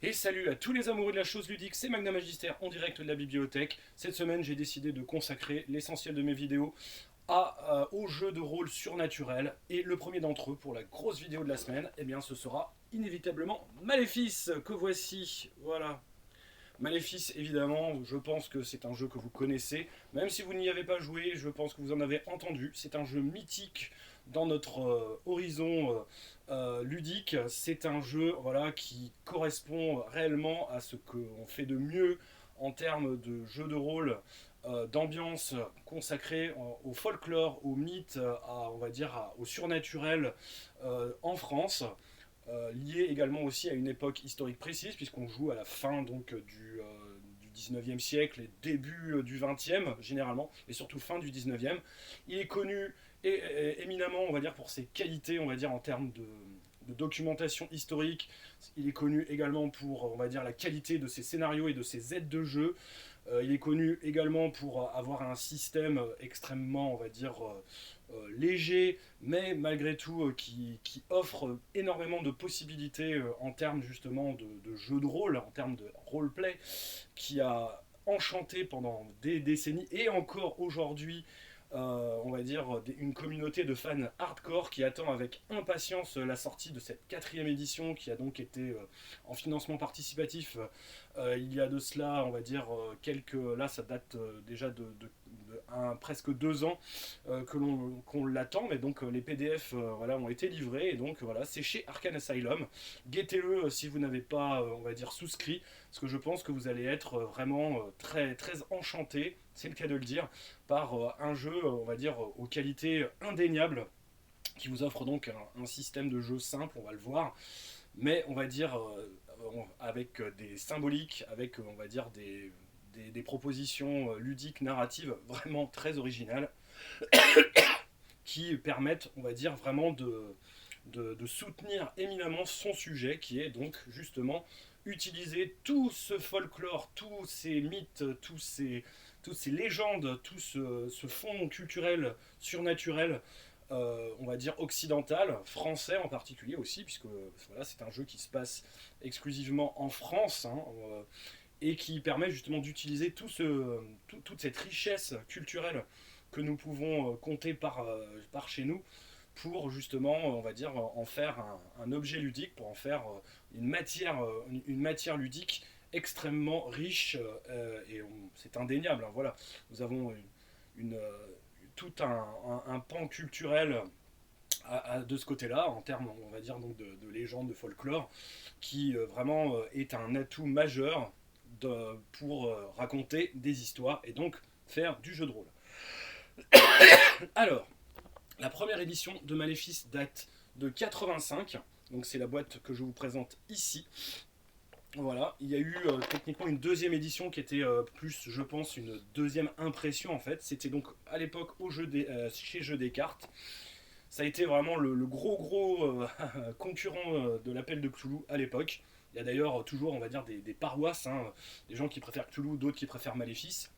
Et salut à tous les amoureux de la chose ludique, c'est Magna Magister en direct de la bibliothèque. Cette semaine, j'ai décidé de consacrer l'essentiel de mes vidéos aux jeux de rôle surnaturels. Et le premier d'entre eux, pour la grosse vidéo de la semaine, eh bien, ce sera inévitablement Maléfice, que voici. Voilà. Maléfice, évidemment, je pense que c'est un jeu que vous connaissez. Même si vous n'y avez pas joué, je pense que vous en avez entendu. C'est un jeu mythique dans notre horizon ludique. C'est un jeu voilà, qui correspond réellement à ce qu'on fait de mieux en termes de jeu de rôle, d'ambiance consacrée au folklore, au mythe, on va dire, au surnaturel en France, lié également aussi à une époque historique précise, puisqu'on joue à la fin donc, du 19e siècle et début du 20e, généralement, et surtout fin du 19e. Il est connu éminemment, on va dire, pour ses qualités, on va dire, en termes de documentation historique. Il est connu également pour, on va dire, la qualité de ses scénarios et de ses aides de jeu. Il est connu également pour avoir un système extrêmement, on va dire, léger, mais malgré tout qui offre énormément de possibilités en termes justement de jeu de rôle, en termes de roleplay, qui a enchanté pendant des décennies et encore aujourd'hui on va dire, une communauté de fans hardcore qui attend avec impatience la sortie de cette quatrième édition qui a donc été en financement participatif il y a de cela, on va dire, là ça date déjà presque 2 ans qu'on l'attend, mais donc les PDF voilà, ont été livrés et donc voilà, c'est chez Arcane Asylum. Guettez-le si vous n'avez pas, on va dire, souscrit, parce que je pense que vous allez être vraiment très, très enchanté, c'est le cas de le dire, par un jeu, on va dire, aux qualités indéniables, qui vous offre donc un système de jeu simple, on va le voir, mais on va dire avec des symboliques, avec on va dire des propositions ludiques, narratives vraiment très originales, qui permettent, on va dire, vraiment de soutenir éminemment son sujet, qui est donc justement utiliser tout ce folklore, tous ces mythes, toutes ces légendes, tout ce fond culturel, surnaturel, on va dire occidental, français en particulier aussi, puisque voilà, c'est un jeu qui se passe exclusivement en France, hein, et qui permet justement d'utiliser toute cette richesse culturelle que nous pouvons compter par chez nous pour justement, on va dire, en faire un objet ludique, pour en faire une matière ludique extrêmement riche, c'est indéniable, hein, voilà. Nous avons tout un pan culturel de ce côté-là, en termes, on va dire, donc de légende, de folklore, qui vraiment est un atout majeur pour raconter des histoires et donc faire du jeu de rôle. Alors, la première édition de Maléfice date de 85, donc c'est la boîte que je vous présente ici. Voilà, il y a eu techniquement une deuxième édition qui était plus, je pense, une deuxième impression en fait. C'était donc à l'époque chez Jeux des Cartes. Ça a été vraiment le gros concurrent de l'appel de Cthulhu à l'époque. Il y a d'ailleurs toujours, on va dire, des paroisses, hein, des gens qui préfèrent Cthulhu, d'autres qui préfèrent Maléfice.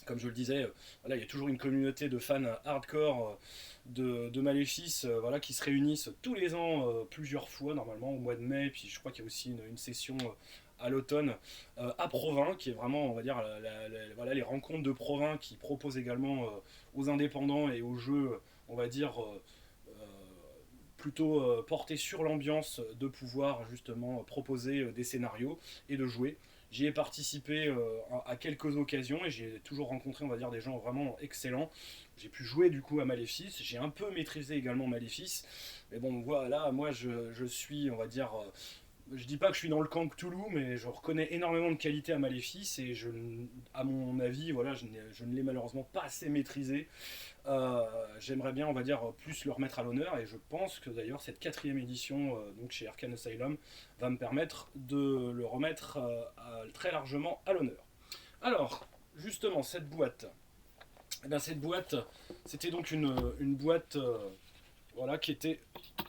Comme je le disais, voilà, il y a toujours une communauté de fans hardcore de Maléfice voilà, qui se réunissent tous les ans, plusieurs fois normalement, au mois de mai. Puis je crois qu'il y a aussi une session à l'automne à Provins, qui est vraiment, on va dire, voilà, les rencontres de Provins qui proposent également aux indépendants et aux jeux, on va dire, plutôt porté sur l'ambiance de pouvoir justement proposer des scénarios et de jouer. J'y ai participé à quelques occasions et j'ai toujours rencontré, on va dire, des gens vraiment excellents. J'ai pu jouer du coup à Maléfice, j'ai un peu maîtrisé également Maléfice, mais bon voilà, moi je suis, on va dire, je dis pas que je suis dans le camp Cthulhu, mais je reconnais énormément de qualité à Maléfice et à mon avis, voilà, je ne l'ai malheureusement pas assez maîtrisé. J'aimerais bien, on va dire, plus le remettre à l'honneur et je pense que d'ailleurs cette quatrième édition donc chez Arcane Asylum va me permettre de le remettre très largement à l'honneur. Alors, justement, cette boîte, c'était donc une boîte voilà, qui était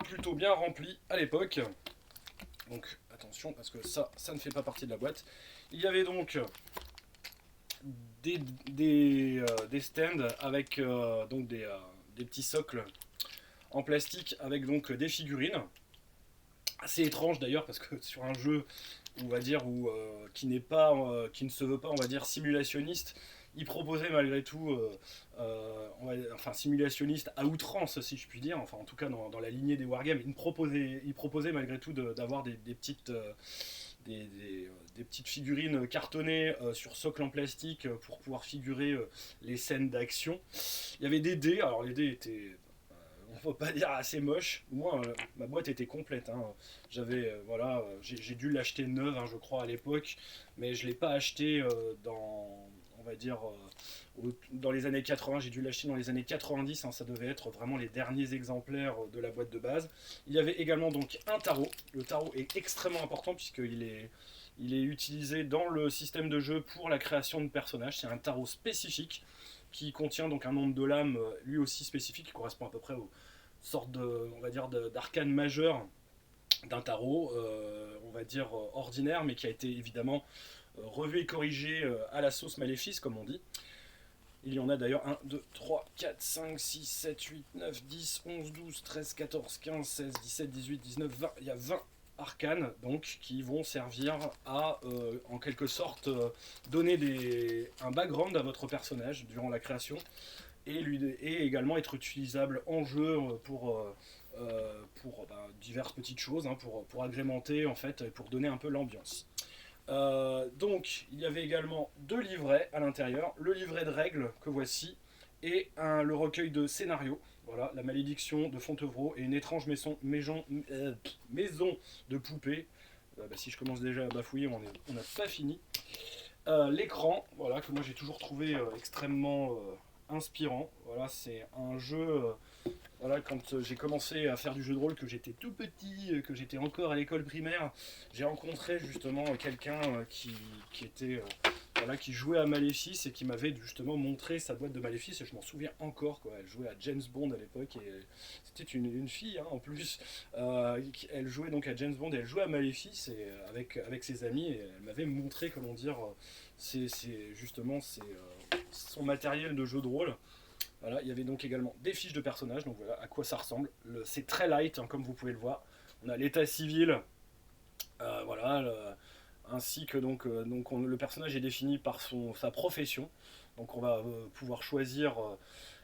plutôt bien remplie à l'époque. Donc attention parce que ça ne fait pas partie de la boîte. Il y avait donc des stands avec donc des petits socles en plastique avec donc des figurines. assez étrange d'ailleurs parce que sur un jeu, on va dire, qui n'est pas, qui ne se veut pas, on va dire, simulationniste, il proposait malgré tout, enfin simulationniste à outrance si je puis dire, enfin en tout cas dans la lignée des wargames, il proposait malgré tout d'avoir des petites, des petites figurines cartonnées sur socle en plastique pour pouvoir figurer les scènes d'action. Il y avait des dés, alors les dés étaient, on faut pas dire assez moche. Moi, ma boîte était complète, hein. J'avais, voilà, j'ai dû l'acheter neuve, hein, je crois, à l'époque, mais je l'ai pas acheté dans, on va dire, dans les années 80. J'ai dû l'acheter dans les années 90, hein. Ça devait être vraiment les derniers exemplaires de la boîte de base. Il y avait également donc un tarot. Le tarot est extrêmement important il est utilisé dans le système de jeu pour la création de personnages. C'est un tarot spécifique qui contient donc un nombre de lames lui aussi spécifique qui correspond à peu près aux sortes de, on va dire, d'arcanes majeures d'un tarot, on va dire ordinaire, mais qui a été évidemment revu et corrigé à la sauce maléfice, comme on dit. Il y en a d'ailleurs 1, 2, 3, 4, 5, 6, 7, 8, 9, 10, 11, 12, 13, 14, 15, 16, 17, 18, 19, 20. Il y a 20 arcanes donc qui vont servir à en quelque sorte donner un background à votre personnage durant la création et également être utilisable en jeu pour diverses petites choses, hein, pour agrémenter en fait, pour donner un peu l'ambiance. Donc il y avait également deux livrets à l'intérieur, le livret de règles que voici et le recueil de scénarios. Voilà, la malédiction de Fontevraud et une étrange maison de poupées. Si je commence déjà à bafouiller, on n'a pas fini. L'écran, voilà, que moi j'ai toujours trouvé extrêmement inspirant. Voilà, c'est un jeu. Voilà, quand j'ai commencé à faire du jeu de rôle, que j'étais tout petit, que j'étais encore à l'école primaire, j'ai rencontré justement quelqu'un qui était voilà, qui jouait à Maléfice et qui m'avait justement montré sa boîte de Maléfice et je m'en souviens encore quoi. Elle jouait à James Bond à l'époque et c'était une fille hein, en plus. Elle jouait donc à James Bond et elle jouait à Maléfice et avec ses amis et elle m'avait montré comment dire justement son matériel de jeu de rôle. Voilà, il y avait donc également des fiches de personnages, donc voilà à quoi ça ressemble. C'est très light, hein, comme vous pouvez le voir. On a l'état civil, voilà, ainsi que le personnage est défini par sa profession. Donc on va pouvoir choisir,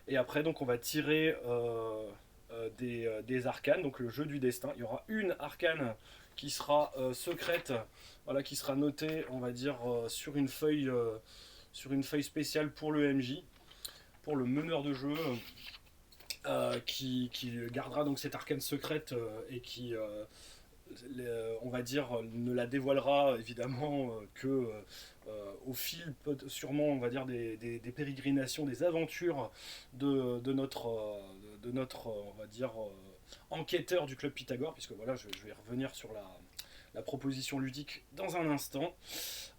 et après donc on va tirer des arcanes, donc le jeu du destin. Il y aura une arcane qui sera secrète, voilà, qui sera notée, on va dire, sur une feuille spéciale pour le MJ pour le meneur de jeu qui gardera donc cette arcane secrète et qui, on va dire, ne la dévoilera évidemment que au fil sûrement on va dire des pérégrinations, des aventures de notre, on va dire, enquêteur du club Pythagore, puisque voilà, je vais revenir sur la proposition ludique dans un instant.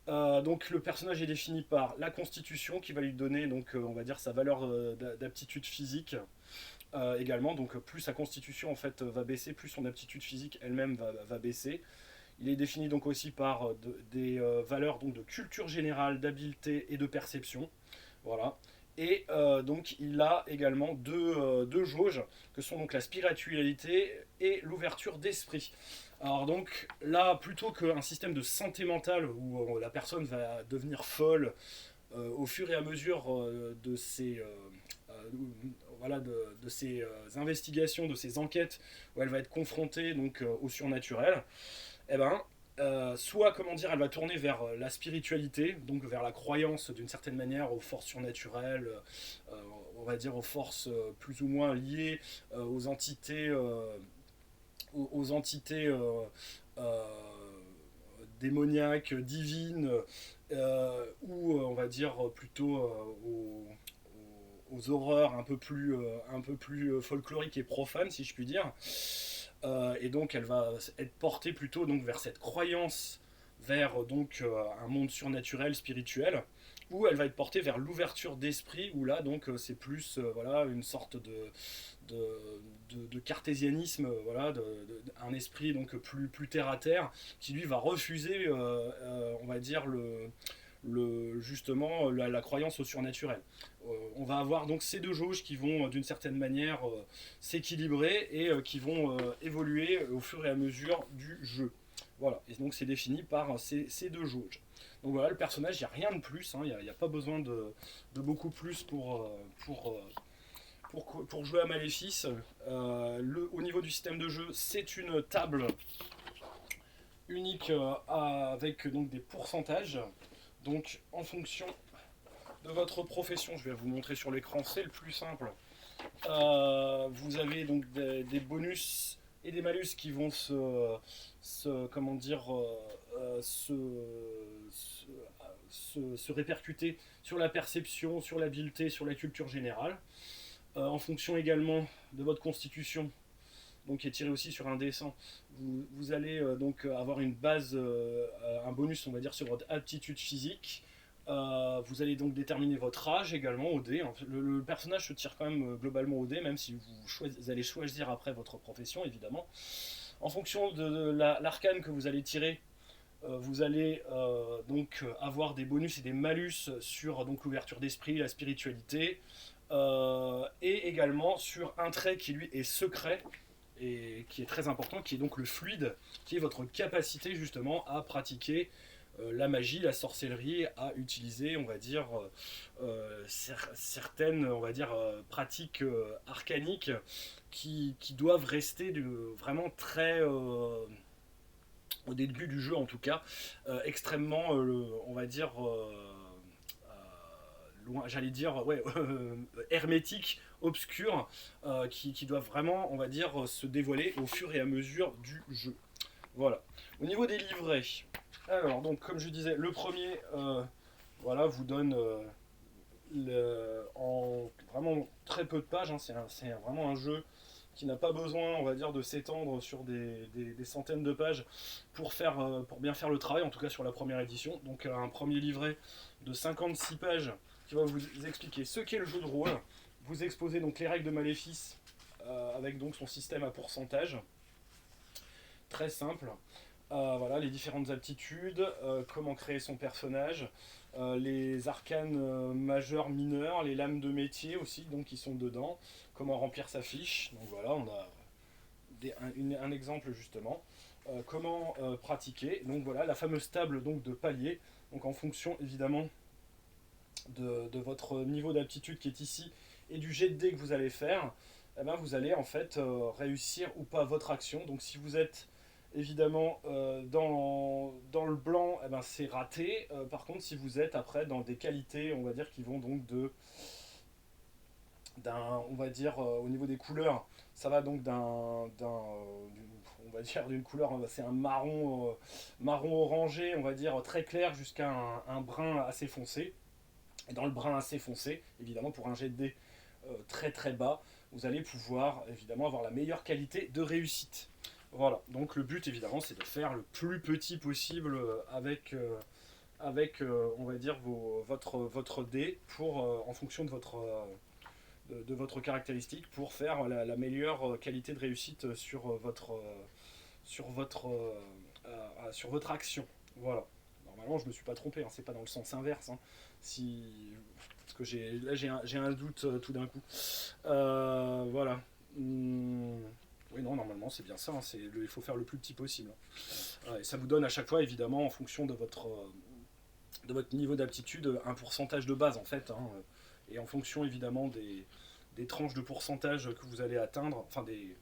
Donc le personnage est défini par la constitution qui va lui donner donc on va dire sa valeur d'aptitude physique également, donc plus sa constitution en fait va baisser, plus son aptitude physique elle-même va baisser. Il est défini donc aussi par des valeurs donc de culture générale, d'habileté et de perception. Voilà. Et donc il a également deux jauges que sont donc la spiritualité et l'ouverture d'esprit. Alors donc là, plutôt qu'un système de santé mentale où la personne va devenir folle au fur et à mesure de ses voilà, de ses investigations, de ses enquêtes, où elle va être confrontée donc au surnaturel, eh ben, soit comment dire, elle va tourner vers la spiritualité, donc vers la croyance d'une certaine manière aux forces surnaturelles, on va dire aux forces plus ou moins liées aux entités, aux entités démoniaques, divines, ou on va dire plutôt aux horreurs un peu plus folkloriques et profanes, si je puis dire. Et donc elle va être portée plutôt donc vers cette croyance vers donc un monde surnaturel, spirituel, où elle va être portée vers l'ouverture d'esprit, où là donc c'est plus voilà une sorte de, de cartésianisme, voilà, un esprit donc plus terre à terre, qui lui va refuser, on va dire justement la croyance au surnaturel. On va avoir donc ces deux jauges qui vont d'une certaine manière s'équilibrer et qui vont évoluer au fur et à mesure du jeu. Voilà, et donc c'est défini par ces deux jauges. Donc voilà, le personnage, il n'y a rien de plus, hein, il n'y a pas besoin de beaucoup plus pour jouer à Maléfice. Au niveau du système de jeu, c'est une table unique avec donc des pourcentages. Donc en fonction de votre profession, je vais vous montrer sur l'écran, c'est le plus simple. Vous avez donc des bonus et des malus qui vont comment dire, se répercuter sur la perception, sur l'habileté, sur la culture générale. En fonction également de votre constitution, donc qui est tiré aussi sur un dessin, vous allez donc avoir une base, un bonus on va dire sur votre aptitude physique. Vous allez donc déterminer votre âge également au dé. Le personnage se tire quand même globalement au dé, même si vous allez choisir après votre profession évidemment. En fonction de l'arcane que vous allez tirer, vous allez donc avoir des bonus et des malus sur donc l'ouverture d'esprit, la spiritualité, et également sur un trait qui lui est secret et qui est très important, qui est donc le fluide, qui est votre capacité justement à pratiquer la magie, la sorcellerie, à utiliser, on va dire, certaines, on va dire, pratiques arcaniques qui doivent rester vraiment très, au début du jeu en tout cas, extrêmement, on va dire, loin, j'allais dire, ouais, hermétique, obscur, qui doivent vraiment, on va dire, se dévoiler au fur et à mesure du jeu. Voilà. Au niveau des livrets, alors, donc, comme je disais, le premier, voilà, vous donne en vraiment très peu de pages, hein, c'est vraiment un jeu qui n'a pas besoin, on va dire, de s'étendre sur des centaines de pages pour bien faire le travail, en tout cas sur la première édition. Donc un premier livret de 56 pages qui va vous expliquer ce qu'est le jeu de rôle, vous exposer donc les règles de Maléfice avec donc son système à pourcentage, très simple. Voilà, les différentes aptitudes, comment créer son personnage, les arcanes majeurs, mineurs, les lames de métier aussi, donc qui sont dedans, comment remplir sa fiche. Donc voilà, on a un exemple justement. Comment pratiquer. Donc voilà, la fameuse table donc, de paliers. Donc en fonction évidemment de votre niveau d'aptitude qui est ici et du jet de dés que vous allez faire, eh ben, vous allez en fait réussir ou pas votre action. Donc si vous êtes évidemment dans le blanc, eh ben, c'est raté. Par contre, si vous êtes après dans des qualités, on va dire, qui vont donc on va dire au niveau des couleurs, ça va donc on va dire d'une couleur, c'est un marron orangé, on va dire très clair, jusqu'à un brun assez foncé. Et dans le brun assez foncé, évidemment pour un jet de dés très très bas, vous allez pouvoir évidemment avoir la meilleure qualité de réussite. Voilà, donc le but évidemment c'est de faire le plus petit possible avec on va dire votre dé en fonction de votre caractéristique pour faire la meilleure qualité de réussite sur votre action. Voilà. Normalement je me suis pas trompé, hein, c'est pas dans le sens inverse. Hein. Parce que j'ai un doute tout d'un coup. Voilà. Oui, non, normalement c'est bien ça, hein, il faut faire le plus petit possible. Et ça vous donne à chaque fois, évidemment, en fonction de votre niveau d'aptitude, un pourcentage de base en fait. Hein, et en fonction évidemment des tranches de pourcentage que vous allez atteindre, enfin des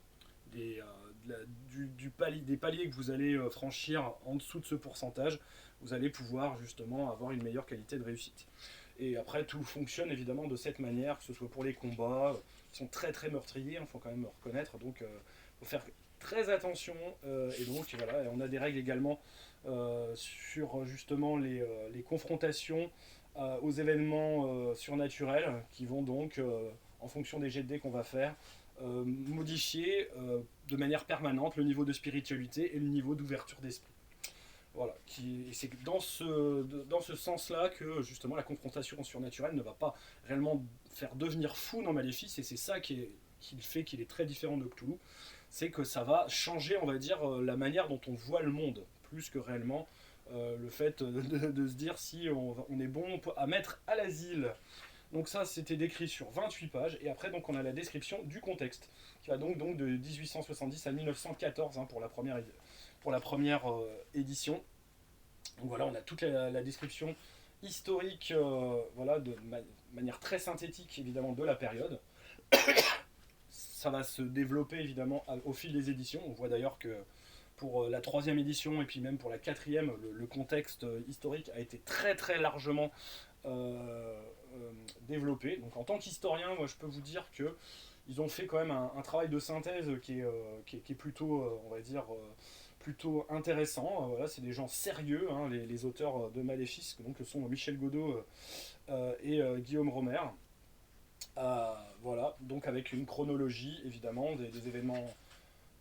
paliers que vous allez franchir en dessous de ce pourcentage, vous allez pouvoir justement avoir une meilleure qualité de réussite. Et après, tout fonctionne évidemment de cette manière, que ce soit pour les combats, qui sont très très meurtriers, il faut quand même reconnaître, donc il faut faire très attention, et donc voilà, on a des règles également sur justement les confrontations aux événements surnaturels, qui vont donc, en fonction des jets de dés qu'on va faire, modifier de manière permanente le niveau de spiritualité et le niveau d'ouverture d'esprit. Voilà, c'est dans ce sens-là que justement la confrontation surnaturelle ne va pas réellement faire devenir fou dans Maléfice, et c'est ça qui fait qu'il est très différent de Cthulhu, c'est que ça va changer, on va dire, la manière dont on voit le monde, plus que réellement le fait de se dire si on est bon à mettre à l'asile. Donc ça, c'était décrit sur 28 pages. Et après, donc, on a la description du contexte, qui va donc de 1870 à 1914 hein, pour la première édition. Donc voilà, on a toute la description historique, voilà, de manière très synthétique, évidemment, de la période. Ça va se développer, évidemment, au fil des éditions. On voit d'ailleurs que pour la troisième édition et puis même pour la quatrième, le contexte historique a été très très largement développé. Donc en tant qu'historien, moi je peux vous dire que ils ont fait quand même un travail de synthèse qui est plutôt, on va dire, plutôt intéressant. Voilà, c'est des gens sérieux, hein, les auteurs de Maléfice, donc ce sont Michel Godot et Guillaume Romer. Voilà, donc avec une chronologie évidemment des événements.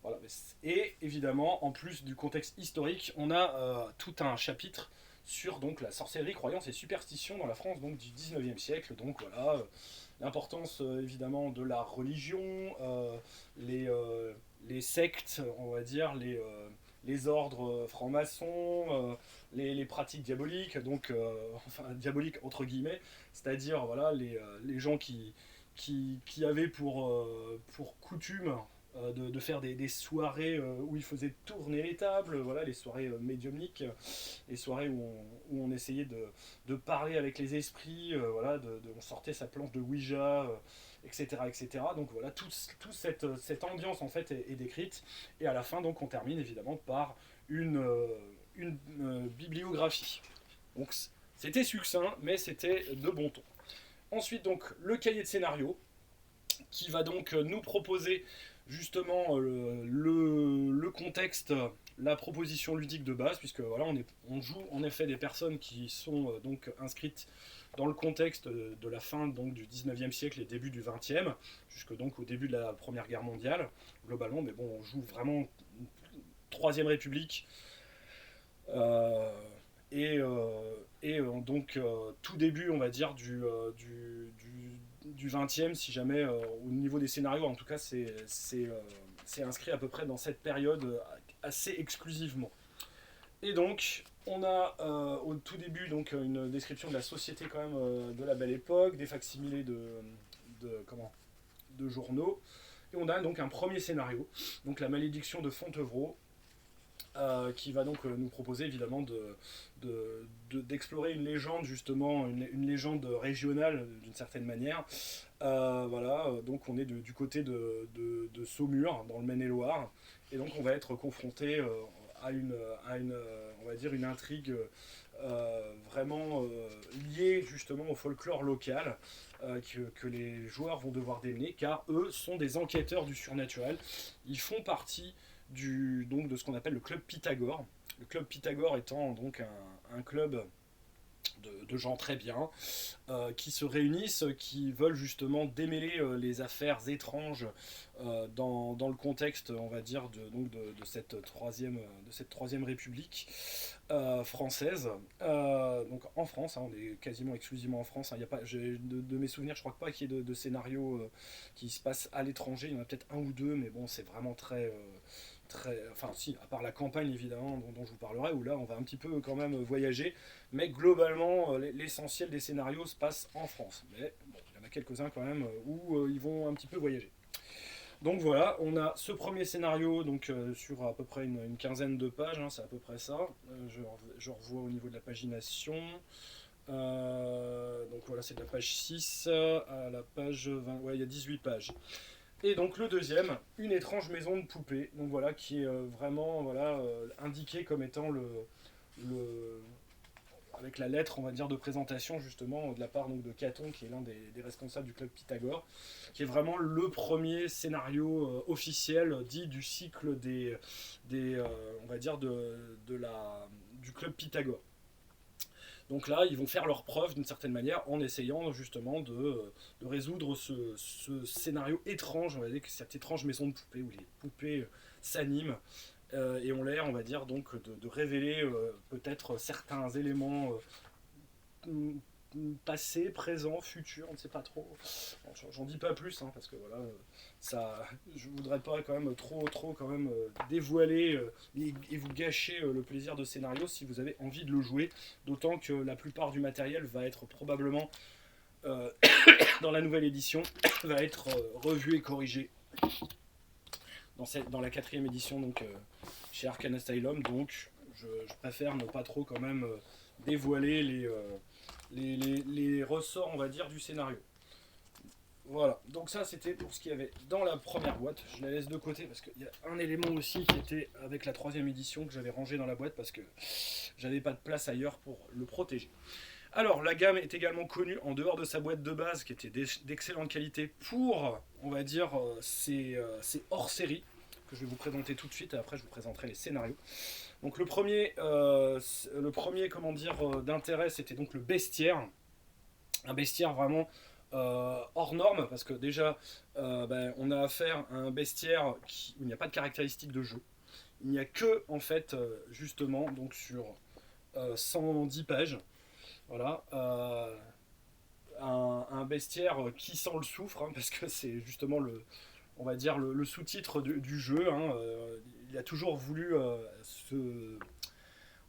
Voilà. Et évidemment, en plus du contexte historique, on a tout un chapitre sur donc la sorcellerie, croyance et superstition dans la France donc du 19e siècle. Donc voilà, l'importance évidemment de la religion, les sectes, on va dire, les ordres francs-maçons, les pratiques diaboliques, donc enfin diaboliques entre guillemets, c'est-à-dire voilà les gens qui avaient pour coutume de faire des soirées où ils faisaient tourner les tables, voilà, les soirées médiumniques, les soirées où on essayait de parler avec les esprits, voilà, on sortait sa planche de Ouija, etc., etc. Donc voilà, toute cette ambiance en fait est décrite, et à la fin donc on termine évidemment par une bibliographie. Donc c'était succinct, mais c'était de bon ton. Ensuite donc le cahier de scénario, qui va donc nous proposer justement le contexte, la proposition ludique de base, puisque voilà, on joue en effet des personnes qui sont donc inscrites dans le contexte de la fin donc, du 19e siècle et début du 20e, jusque donc au début de la Première Guerre mondiale, globalement, mais bon, on joue vraiment une Troisième République, euh, et donc tout début, on va dire, du 20e, si jamais au niveau des scénarios, en tout cas, c'est inscrit à peu près dans cette période assez exclusivement. Et donc, on a au tout début donc, une description de la société quand même de la Belle Époque, des facsimilés de journaux. Et on a donc un premier scénario, donc la malédiction de Fontevraud, qui va donc nous proposer évidemment d'explorer une légende justement, une légende régionale d'une certaine manière. Voilà, donc on est du côté de Saumur, dans le Maine-et-Loire, et donc on va être confronté à une, on va dire une intrigue vraiment liée justement au folklore local, que les joueurs vont devoir démêler, car eux sont des enquêteurs du surnaturel. Ils font partie donc, de ce qu'on appelle le club Pythagore. Le club Pythagore étant donc un club de gens très bien, qui se réunissent, qui veulent justement démêler les affaires étranges dans le contexte, on va dire, de cette troisième République française. Donc en France, hein, on est quasiment exclusivement en France. Hein, y a pas, de mes souvenirs, je crois pas qu'il y ait de scénarios qui se passent à l'étranger. Il y en a peut-être un ou deux, mais bon, c'est vraiment enfin si, à part la campagne évidemment dont je vous parlerai, où là on va un petit peu quand même voyager, mais globalement l'essentiel des scénarios se passe en France. Mais bon, il y en a quelques-uns quand même où ils vont un petit peu voyager. Donc voilà, on a ce premier scénario donc sur à peu près une quinzaine de pages, hein, c'est à peu près ça. Je revois au niveau de la pagination. Donc voilà, c'est de la page 6 à la page 20, ouais, il y a 18 pages. Et donc le deuxième, une étrange maison de poupée, donc voilà, qui est vraiment voilà, indiqué comme étant le, avec la lettre, on va dire, de présentation justement de la part donc, de Caton, qui est l'un des responsables du club Pythagore, qui est vraiment le premier scénario officiel dit du cycle on va dire du club Pythagore. Donc là, ils vont faire leur preuve d'une certaine manière en essayant justement de résoudre ce scénario étrange, on va dire, cette étrange maison de poupées où les poupées s'animent et ont l'air, on va dire, donc de révéler peut-être certains éléments passé, présent, futur, on ne sait pas trop. Bon, j'en dis pas plus, hein, parce que voilà, ça, je voudrais pas quand même trop quand même dévoiler et vous gâcher le plaisir de scénario si vous avez envie de le jouer. D'autant que la plupart du matériel va être probablement euh, dans la nouvelle édition, va être revu et corrigé dans la 4e édition, donc chez Arcane Asylum. Donc je préfère ne pas trop quand même dévoiler les ressorts, on va dire, du scénario. Voilà, donc ça c'était pour ce qu'il y avait dans la première boîte. Je la laisse de côté parce qu'il y a un élément aussi qui était avec la 3e édition que j'avais rangé dans la boîte parce que j'avais pas de place ailleurs pour le protéger. Alors, la gamme est également connue en dehors de sa boîte de base qui était d'excellente qualité pour, on va dire, ses hors-série que je vais vous présenter tout de suite et après je vous présenterai les scénarios. Donc le premier comment dire, d'intérêt, c'était donc le bestiaire. Un bestiaire vraiment hors norme parce que déjà on a affaire à un bestiaire où il n'y a pas de caractéristiques de jeu. Il n'y a que en fait justement donc sur 110 pages. Voilà, un bestiaire qui sent le soufre, hein, parce que c'est justement on va dire le sous-titre du jeu. Hein, il a toujours voulu on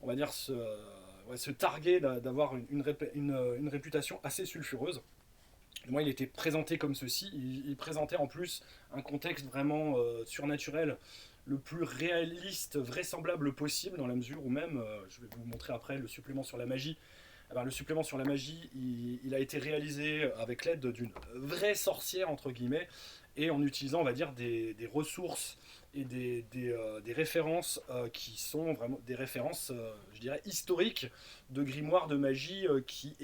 va dire se targuer d'avoir une réputation assez sulfureuse. Moi, il était présenté comme ceci. Il présentait en plus un contexte vraiment surnaturel, le plus réaliste, vraisemblable possible, dans la mesure où même, je vais vous montrer après le supplément sur la magie. Eh ben, le supplément sur la magie, il a été réalisé avec l'aide d'une vraie sorcière, entre guillemets, et en utilisant, on va dire, des ressources et des références qui sont vraiment des références, je dirais, historiques de grimoires de magie qui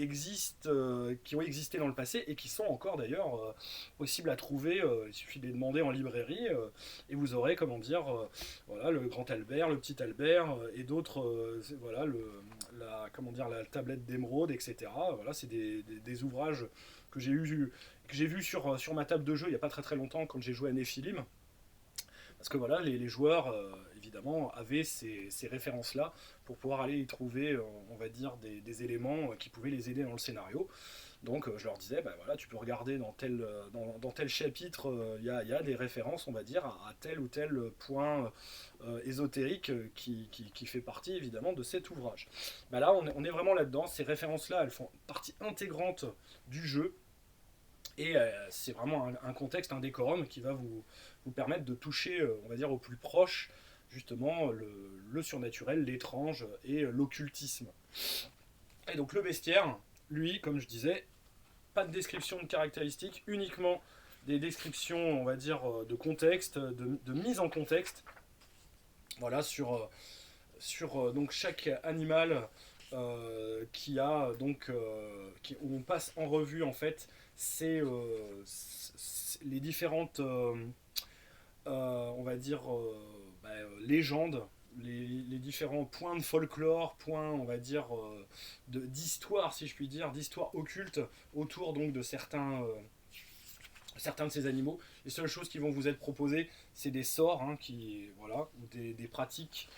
ont existé dans le passé et qui sont encore d'ailleurs possibles à trouver. Il suffit de les demander en librairie et vous aurez, comment dire, voilà, le grand Albert, le petit Albert et d'autres, voilà, comment dire, la tablette d'émeraude, etc. Voilà, c'est des ouvrages que j'ai vus sur ma table de jeu il n'y a pas très longtemps quand j'ai joué à Nephilim. Parce que voilà, les joueurs, évidemment, avaient ces références-là pour pouvoir aller y trouver, on va dire, des éléments qui pouvaient les aider dans le scénario. Donc je leur disais, bah, voilà, tu peux regarder dans tel chapitre, il y a des références, on va dire, à tel ou tel point ésotérique qui fait partie, évidemment, de cet ouvrage. Bah, là, on est vraiment là-dedans. Ces références-là, elles font partie intégrante du jeu. Et c'est vraiment un contexte, un décorum qui va vous permettre de toucher, on va dire, au plus proche, justement, le surnaturel, l'étrange et l'occultisme. Et donc le bestiaire, lui, comme je disais, pas de description de caractéristiques, uniquement des descriptions, on va dire, de contexte, de mise en contexte. Voilà, sur donc chaque animal qui a donc où on passe en revue en fait c'est les différentes on va dire légendes, les différents points de folklore, points on va dire d'histoire si je puis dire, d'histoire occulte autour donc de certains de ces animaux. Les seules choses qui vont vous être proposées, c'est des sorts, hein, voilà, ou des pratiques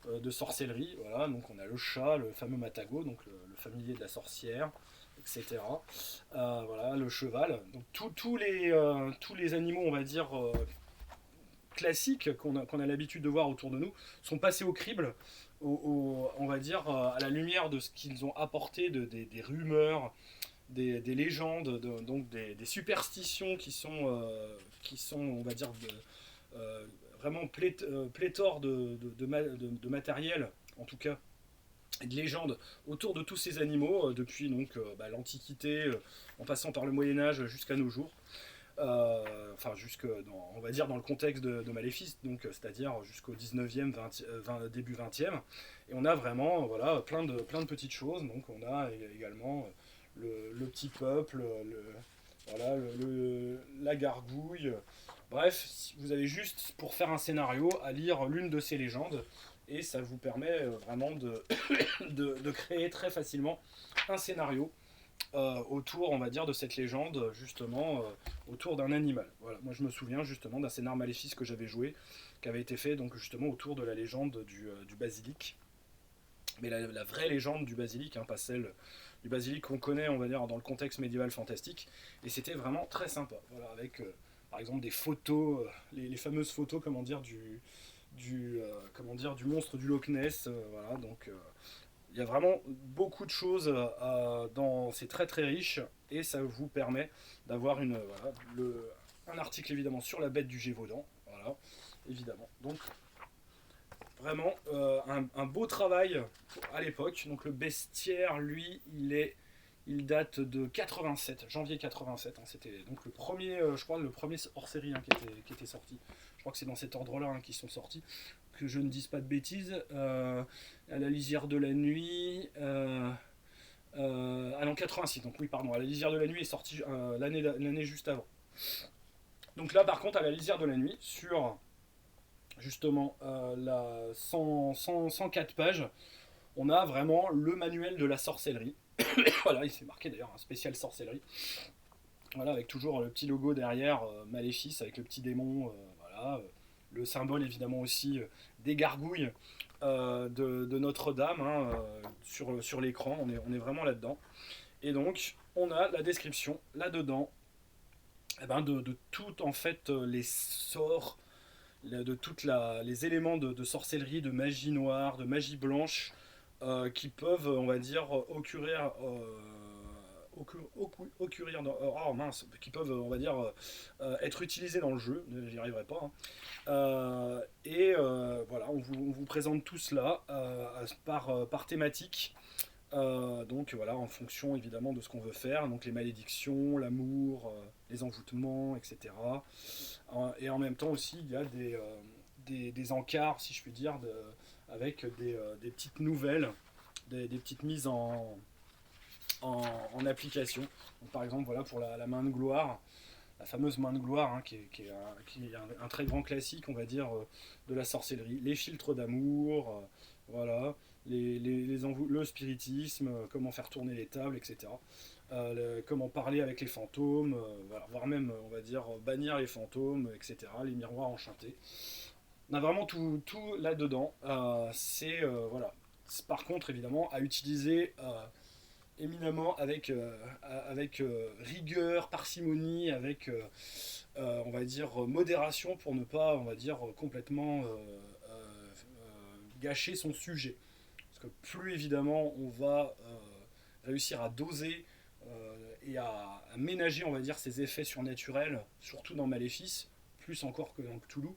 de sorcellerie. Voilà, donc on a le chat, le fameux Matago, donc le familier de la sorcière, etc. Voilà, le cheval. Donc tous les animaux, on va dire, classiques qu'on a l'habitude de voir autour de nous, sont passés au crible, on va dire, à la lumière de ce qu'ils ont apporté, des rumeurs, des légendes, donc des superstitions qui sont, on va dire, vraiment pléthore de matériel, en tout cas, et de légendes autour de tous ces animaux, depuis donc l'Antiquité, en passant par le Moyen-Âge jusqu'à nos jours. Enfin, on va dire dans le contexte de Maléfice, donc c'est-à-dire jusqu'au 19e, début 20e. Et on a vraiment voilà, plein de petites choses. Donc on a également le petit peuple, voilà, la gargouille. Bref, vous avez juste pour faire un scénario à lire l'une de ces légendes et ça vous permet vraiment de créer très facilement un scénario autour, on va dire, de cette légende, justement, autour d'un animal. Voilà, moi je me souviens justement d'un scénar Maléfice que j'avais joué, qui avait été fait donc justement autour de la légende du basilic. mais la vraie légende du basilic, hein, pas celle du basilic qu'on connaît, on va dire, dans le contexte médiéval fantastique. Et c'était vraiment très sympa, voilà, avec par exemple des photos, les fameuses photos, comment dire, comment dire, du monstre du Loch Ness, voilà, donc il y a vraiment beaucoup de choses c'est très très riche et ça vous permet d'avoir voilà, un article évidemment sur la bête du Gévaudan, voilà, évidemment. Donc vraiment un beau travail à l'époque. Donc le bestiaire, lui, il date de 87, janvier 87. Hein, c'était donc le premier, je crois, le premier hors-série, hein, qui était sorti. Je crois que c'est dans cet ordre-là, hein, qu'ils sont sortis. Que je ne dise pas de bêtises. À la lisière de la nuit. Ah non, 86. Donc oui, pardon. À la lisière de la nuit est sorti l'année juste avant. Donc là, par contre, à la lisière de la nuit, sur justement la 104 pages, on a vraiment le manuel de la sorcellerie. Voilà, il s'est marqué d'ailleurs un spécial sorcellerie. Voilà, avec toujours le petit logo derrière, Maléfice, avec le petit démon, voilà. Le symbole évidemment aussi des gargouilles de Notre-Dame, hein, sur l'écran, on est vraiment là-dedans. Et donc, on a la description là-dedans, eh ben, de tout en fait les sorts, de tous les éléments de sorcellerie, de magie noire, de magie blanche, qui peuvent, on va dire, qui peuvent, on va dire, être utilisés dans le jeu. J'y arriverai pas. Hein. Voilà, on vous présente tout cela par thématique. Donc voilà, en fonction évidemment de ce qu'on veut faire, donc les malédictions, l'amour, les envoûtements, etc. Et en même temps aussi, il y a des encarts, si je puis dire, avec des petites nouvelles, des petites mises en application. Donc, par exemple, voilà, pour la main de gloire, la fameuse main de gloire, hein, qui est un très grand classique, on va dire, de la sorcellerie. Les filtres d'amour, voilà, le spiritisme, comment faire tourner les tables, etc. Comment parler avec les fantômes, voilà, voire même, on va dire, bannir les fantômes, etc. Les miroirs enchantés. On a vraiment tout là-dedans. Voilà. Par contre, évidemment, à utiliser éminemment avec rigueur, parcimonie, avec, on va dire, modération pour ne pas, on va dire, complètement gâcher son sujet. Parce que plus évidemment on va réussir à doser et à ménager, on va dire, ses effets surnaturels, surtout dans Maléfice, plus encore que dans Cthulhu,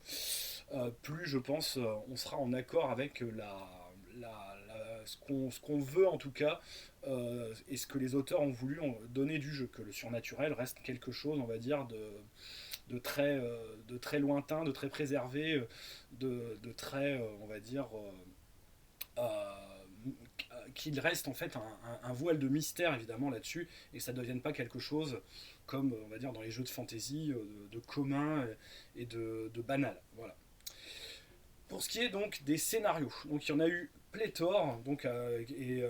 plus je pense on sera en accord avec ce qu'on veut en tout cas, et ce que les auteurs ont voulu donner du jeu, que le surnaturel reste quelque chose, on va dire, de très lointain, de très préservé, de très, on va dire, qu'il reste en fait un voile de mystère évidemment là-dessus, et que ça ne devienne pas quelque chose comme, on va dire, dans les jeux de fantasy, de commun et de banal. Voilà. Pour ce qui est donc des scénarios, donc il y en a eu pléthore, donc, et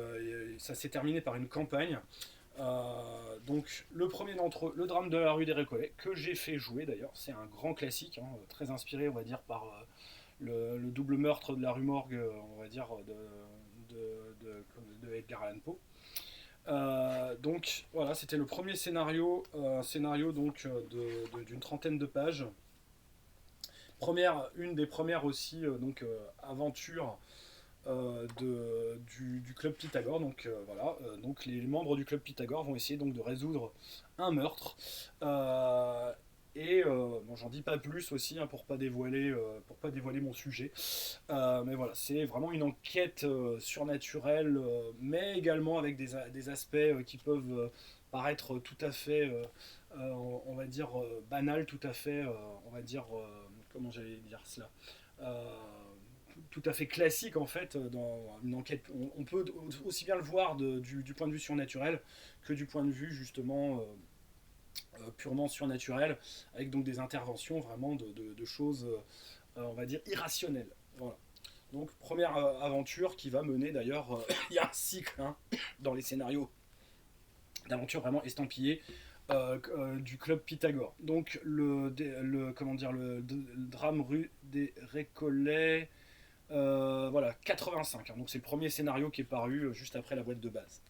ça s'est terminé par une campagne. Donc le premier d'entre eux, le drame de la rue des Récollets, que j'ai fait jouer d'ailleurs, c'est un grand classique, hein, très inspiré, on va dire, par le double meurtre de la rue Morgue, on va dire, de Edgar Allan Poe. Donc voilà, c'était le premier scénario, scénario donc d'une trentaine de pages. Une des premières aussi aventures du club Pythagore. Donc voilà, donc les membres du club Pythagore vont essayer donc de résoudre un meurtre. Bon, j'en dis pas plus aussi, hein, pour pas dévoiler mon sujet. Mais voilà, c'est vraiment une enquête surnaturelle, mais également avec des aspects qui peuvent paraître tout à fait, on va dire, banal, tout à fait, on va dire, comment j'allais dire cela, tout à fait classique en fait dans une enquête. On peut aussi bien le voir du point de vue surnaturel que du point de vue justement purement surnaturel, avec donc des interventions vraiment de choses, on va dire, irrationnelles. Voilà. Donc première aventure qui va mener d'ailleurs, il y a un cycle, hein, dans les scénarios d'aventures vraiment estampillées, du club Pythagore. Donc comment dire, le drame rue des Récollets. Voilà, 85, hein, donc c'est le premier scénario qui est paru juste après la boîte de base.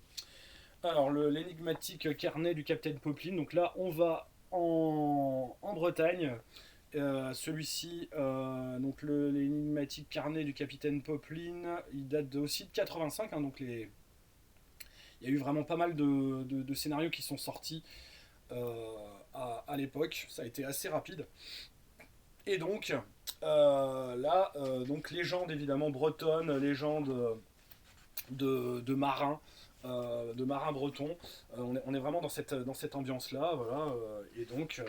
Alors, l'énigmatique carnet du Capitaine Poplin, donc là on va en Bretagne. Celui-ci, donc l'énigmatique carnet du Capitaine Poplin, il date aussi de 85, hein, donc il y a eu vraiment pas mal de scénarios qui sont sortis à l'époque, ça a été assez rapide. Et donc, là, donc légende évidemment bretonne, légende de marins bretons. On est vraiment dans cette ambiance-là, voilà. Et donc,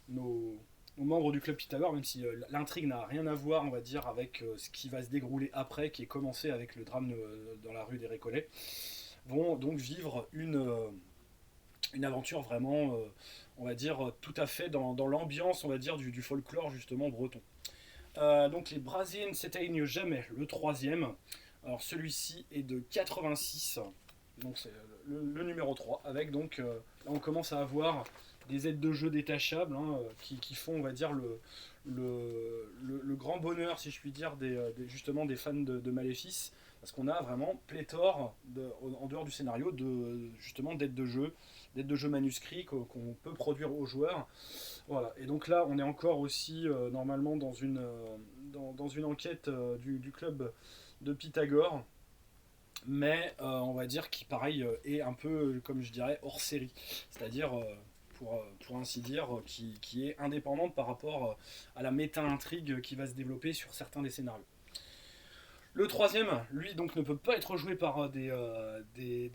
nos, nos membres du club Pythagore, même si l'intrigue n'a rien à voir, on va dire, avec ce qui va se dérouler après, qui est commencé avec le drame dans la rue des Récollets, vont donc vivre une aventure vraiment, on va dire, tout à fait dans l'ambiance, on va dire, du folklore justement breton. Donc les Brasiers ne s'éteignent jamais, le troisième. Alors celui-ci est de 86, donc c'est le numéro 3, avec donc, là on commence à avoir des aides de jeu détachables, hein, qui font, on va dire, le grand bonheur, si je puis dire, justement des fans de Maléfice, parce qu'on a vraiment pléthore, en dehors du scénario, justement d'aides de jeu manuscrits qu'on peut produire aux joueurs. Voilà. Et donc là, on est encore aussi normalement dans une enquête du club de Pythagore, mais on va dire qui, pareil, est un peu, comme je dirais, hors série. C'est-à-dire, pour ainsi dire, qui est indépendante par rapport à la méta-intrigue qui va se développer sur certains des scénarios. Le troisième, lui, donc ne peut pas être joué par des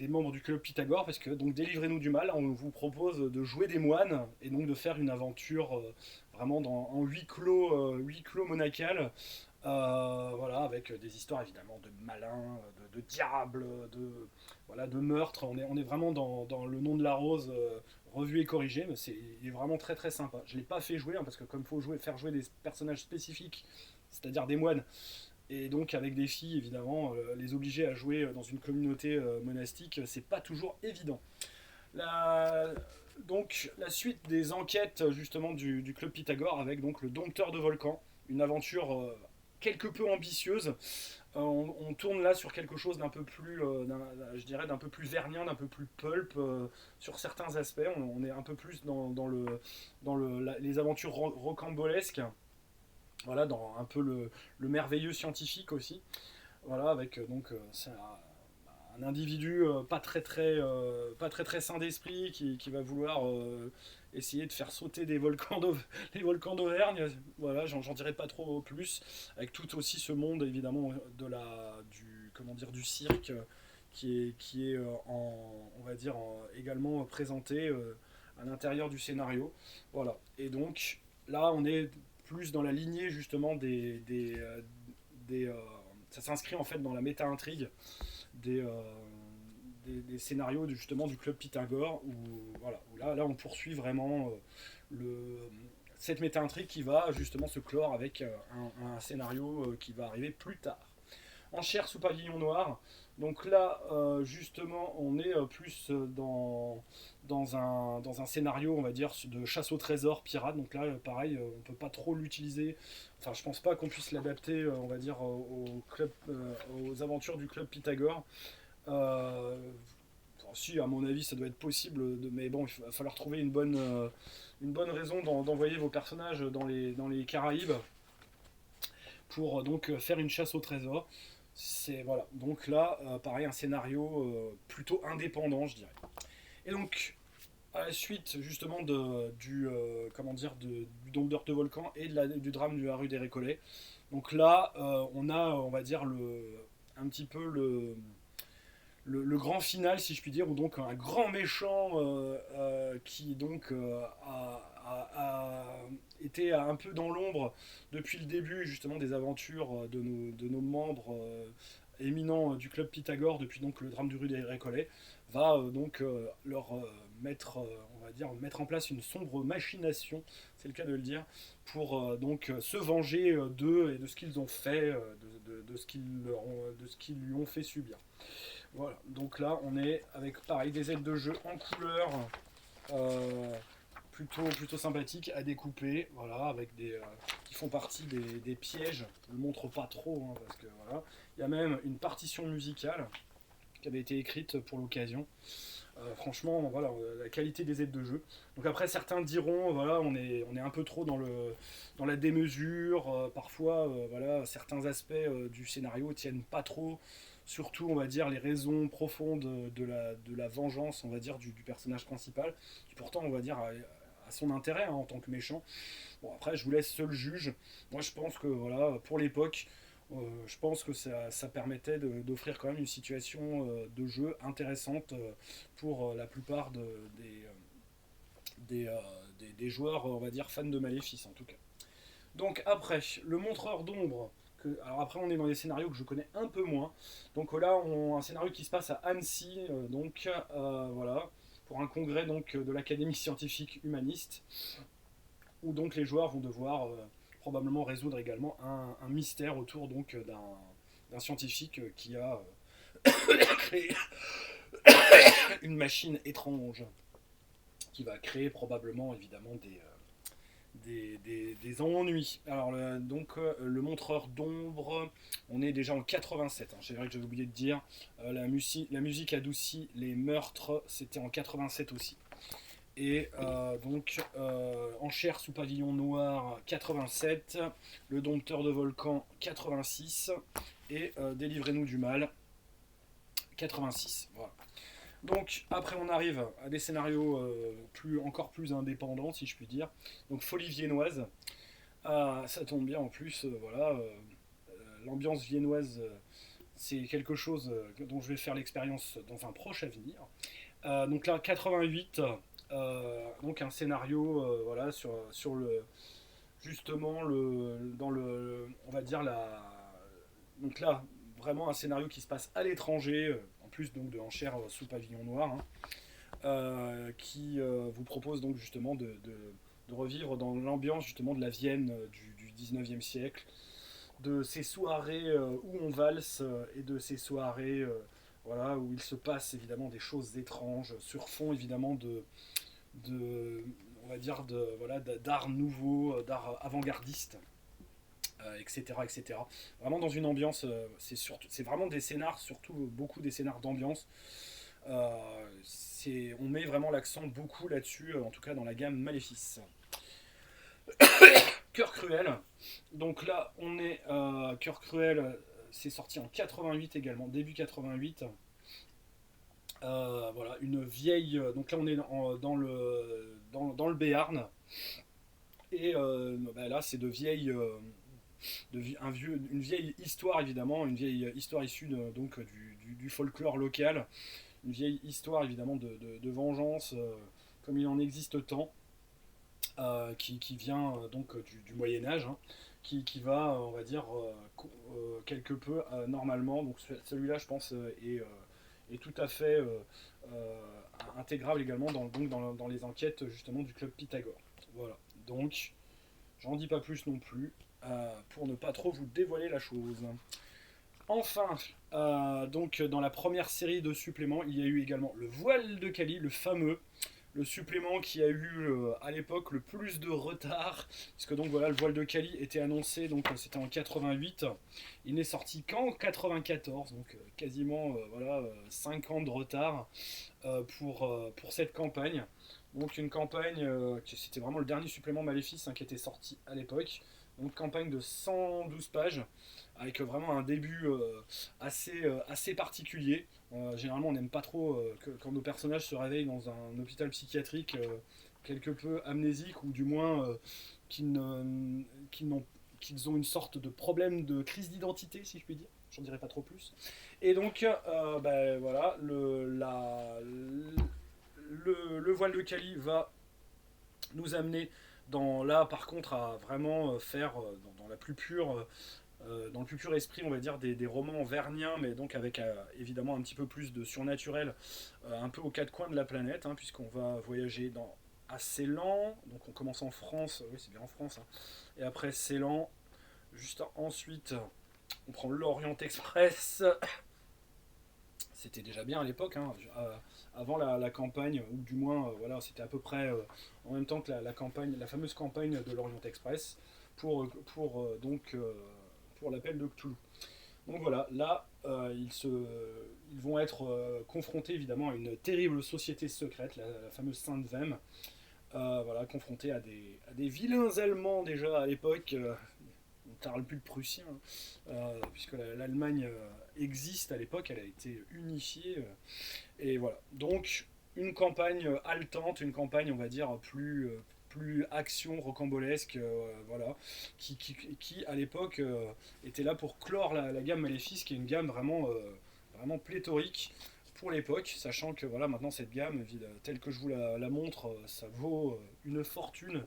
membres du club Pythagore, parce que, donc, délivrez-nous du mal, on vous propose de jouer des moines, et donc de faire une aventure vraiment en huis clos monacal, voilà, avec des histoires évidemment de malins, de diables, voilà, de meurtres. On est vraiment dans le nom de la rose, revu et corrigé, mais il est vraiment très très sympa. Je ne l'ai pas fait jouer, hein, parce que comme il faut faire jouer des personnages spécifiques, c'est-à-dire des moines, et donc avec des filles, évidemment, les obliger à jouer dans une communauté monastique, c'est pas toujours évident. La, donc la suite des enquêtes justement du club Pythagore avec donc le dompteur de volcan, une aventure quelque peu ambitieuse. On tourne là sur quelque chose d'un peu plus, je dirais, d'un peu plus vernien, d'un peu plus pulp sur certains aspects. On est un peu plus dans les aventures rocambolesques. Voilà, dans un peu le merveilleux scientifique aussi. Voilà, avec donc c'est un individu pas très très sain d'esprit qui va vouloir essayer de faire sauter les volcans d'Auvergne. Voilà, j'en dirai pas trop plus. Avec tout aussi ce monde évidemment comment dire, du cirque qui est on va dire également présenté à l'intérieur du scénario. Voilà. Et donc là, on est plus dans la lignée justement des ça s'inscrit en fait dans la méta-intrigue des, euh, des scénarios justement du club Pythagore où, voilà, où là on poursuit vraiment cette méta-intrigue qui va justement se clore avec un scénario qui va arriver plus tard. En chair sous pavillon noir, donc là justement on est plus dans un scénario, on va dire, de chasse au trésor pirate. Donc là pareil, on peut pas trop l'utiliser, enfin je pense pas qu'on puisse l'adapter, on va dire, aux aventures du club Pythagore. euh, Si, à mon avis, ça doit être possible, mais bon, il va falloir trouver une bonne raison d'envoyer vos personnages dans les Caraïbes pour donc faire une chasse au trésor. C'est voilà. Donc là, pareil, un scénario plutôt indépendant, je dirais. Et donc, à la suite justement comment dire, du Dompteur de volcan et du drame de la rue des Récollets. Donc là, on a, on va dire, un petit peu le grand final, si je puis dire, où donc un grand méchant qui donc a été un peu dans l'ombre depuis le début justement des aventures de nos membres éminents du club Pythagore depuis donc le drame du rue des Récollets, va donc leur mettre, on va dire, mettre en place une sombre machination, c'est le cas de le dire, pour donc se venger d'eux et de ce qu'ils ont fait, de de ce qu'ils lui ont fait subir. Voilà, donc là on est avec pareil des aides de jeu en couleur, euh, plutôt sympathiques à découper, voilà, avec qui font partie des pièges. Je ne le montre pas trop, hein, parce que voilà. Il y a même une partition musicale qui avait été écrite pour l'occasion. Franchement, voilà, la qualité des aides de jeu. Donc après, certains diront, voilà, on est un peu trop dans la démesure. Parfois, voilà, certains aspects du scénario tiennent pas trop. Surtout, on va dire, les raisons profondes de la vengeance, on va dire, du personnage principal, qui pourtant, on va dire, a son intérêt hein, en tant que méchant. Bon, après, je vous laisse seul juge. Moi, je pense que, voilà, pour l'époque, je pense que ça permettait d'offrir quand même une situation de jeu intéressante pour la plupart des joueurs, on va dire, fans de Maléfice en tout cas. Donc après, le montreur d'ombre, alors après on est dans des scénarios que je connais un peu moins. Donc là, on a un scénario qui se passe à Annecy, voilà, pour un congrès donc, de l'Académie scientifique humaniste, où donc les joueurs vont devoir probablement résoudre également un mystère autour donc d'un scientifique qui a créé une machine étrange qui va créer probablement évidemment des ennuis. Alors le montreur d'ombre, on est déjà en 87, hein, c'est vrai que j'avais oublié de dire, la musique adoucit les meurtres, c'était en 87 aussi. Et Enchères sous pavillon noir 87, Le dompteur de volcan 86 et Délivrez-nous du mal 86. Voilà. Donc après on arrive à des scénarios encore plus indépendants si je puis dire. Donc Folie viennoise, ça tombe bien en plus, voilà, l'ambiance viennoise c'est quelque chose dont je vais faire l'expérience dans un proche avenir. Donc là 88. Donc un scénario voilà sur le justement on va dire donc là vraiment un scénario qui se passe à l'étranger en plus donc de Enchères sous pavillon noir hein, qui vous propose donc justement de revivre dans l'ambiance justement de la Vienne du 19e siècle, de ces soirées où on valse et de ces soirées voilà, où il se passe évidemment des choses étranges sur fond évidemment on va dire voilà, d'art nouveau, d'art avant-gardiste, etc., etc. Vraiment dans une ambiance, c'est vraiment des scénars, surtout beaucoup des scénars d'ambiance. On met vraiment l'accent beaucoup là-dessus, en tout cas dans la gamme Maléfice. Cœur cruel. Donc là, on est Cœur cruel, c'est sorti en 88 également, début 88. Voilà, une vieille. Donc là, on est dans le Béarn. Et là, c'est une vieille histoire, évidemment, une vieille histoire issue donc, du folklore local. Une vieille histoire, évidemment, de vengeance, comme il en existe tant, qui vient donc du Moyen-Âge. Hein, qui va, on va dire, quelque peu normalement. Donc celui-là, je pense, est tout à fait intégrable également dans les enquêtes justement du club Pythagore. Voilà, donc j'en dis pas plus non plus pour ne pas trop vous dévoiler la chose. Enfin, donc dans la première série de suppléments, il y a eu également le voile de Kali, le fameux, le supplément qui a eu à l'époque le plus de retard, puisque donc voilà, le voile de Kali était annoncé, donc c'était en 88, il n'est sorti qu'en 94, donc quasiment voilà, 5 ans de retard pour cette campagne. Donc une campagne, c'était vraiment le dernier supplément Maléfice hein, qui était sorti à l'époque, donc campagne de 112 pages, avec vraiment un début assez particulier. Généralement, on n'aime pas trop quand nos personnages se réveillent dans un hôpital psychiatrique quelque peu amnésique, ou du moins qu'ils ont une sorte de problème de crise d'identité, si je puis dire. J'en dirai pas trop plus. Et donc, voilà, le voile de Kali va nous amener là, par contre, à vraiment faire dans la plus pure dans le plus pur esprit, on va dire, des romans verniens, mais donc avec évidemment un petit peu plus de surnaturel, un peu aux quatre coins de la planète, hein, puisqu'on va voyager à Ceylan, donc on commence en France, oui c'est bien en France, hein, et après Ceylan, juste ensuite, on prend l'Orient Express, c'était déjà bien à l'époque, hein, avant la campagne, ou du moins, voilà, c'était à peu près en même temps que la campagne, la fameuse campagne de l'Orient Express pour l'appel de Cthulhu. Donc voilà, là, ils vont être confrontés évidemment à une terrible société secrète, la fameuse Sainte Vem, voilà, confrontés à des vilains Allemands déjà à l'époque. On ne parle plus de Prussiens, hein, puisque l'Allemagne existe à l'époque, elle a été unifiée. Et voilà. Donc, une campagne haletante, une campagne, on va dire, plus action rocambolesque, voilà, qui à l'époque était là pour clore la gamme Maléfice, qui est une gamme vraiment pléthorique pour l'époque, sachant que voilà, maintenant cette gamme, telle que je vous la montre, ça vaut une fortune.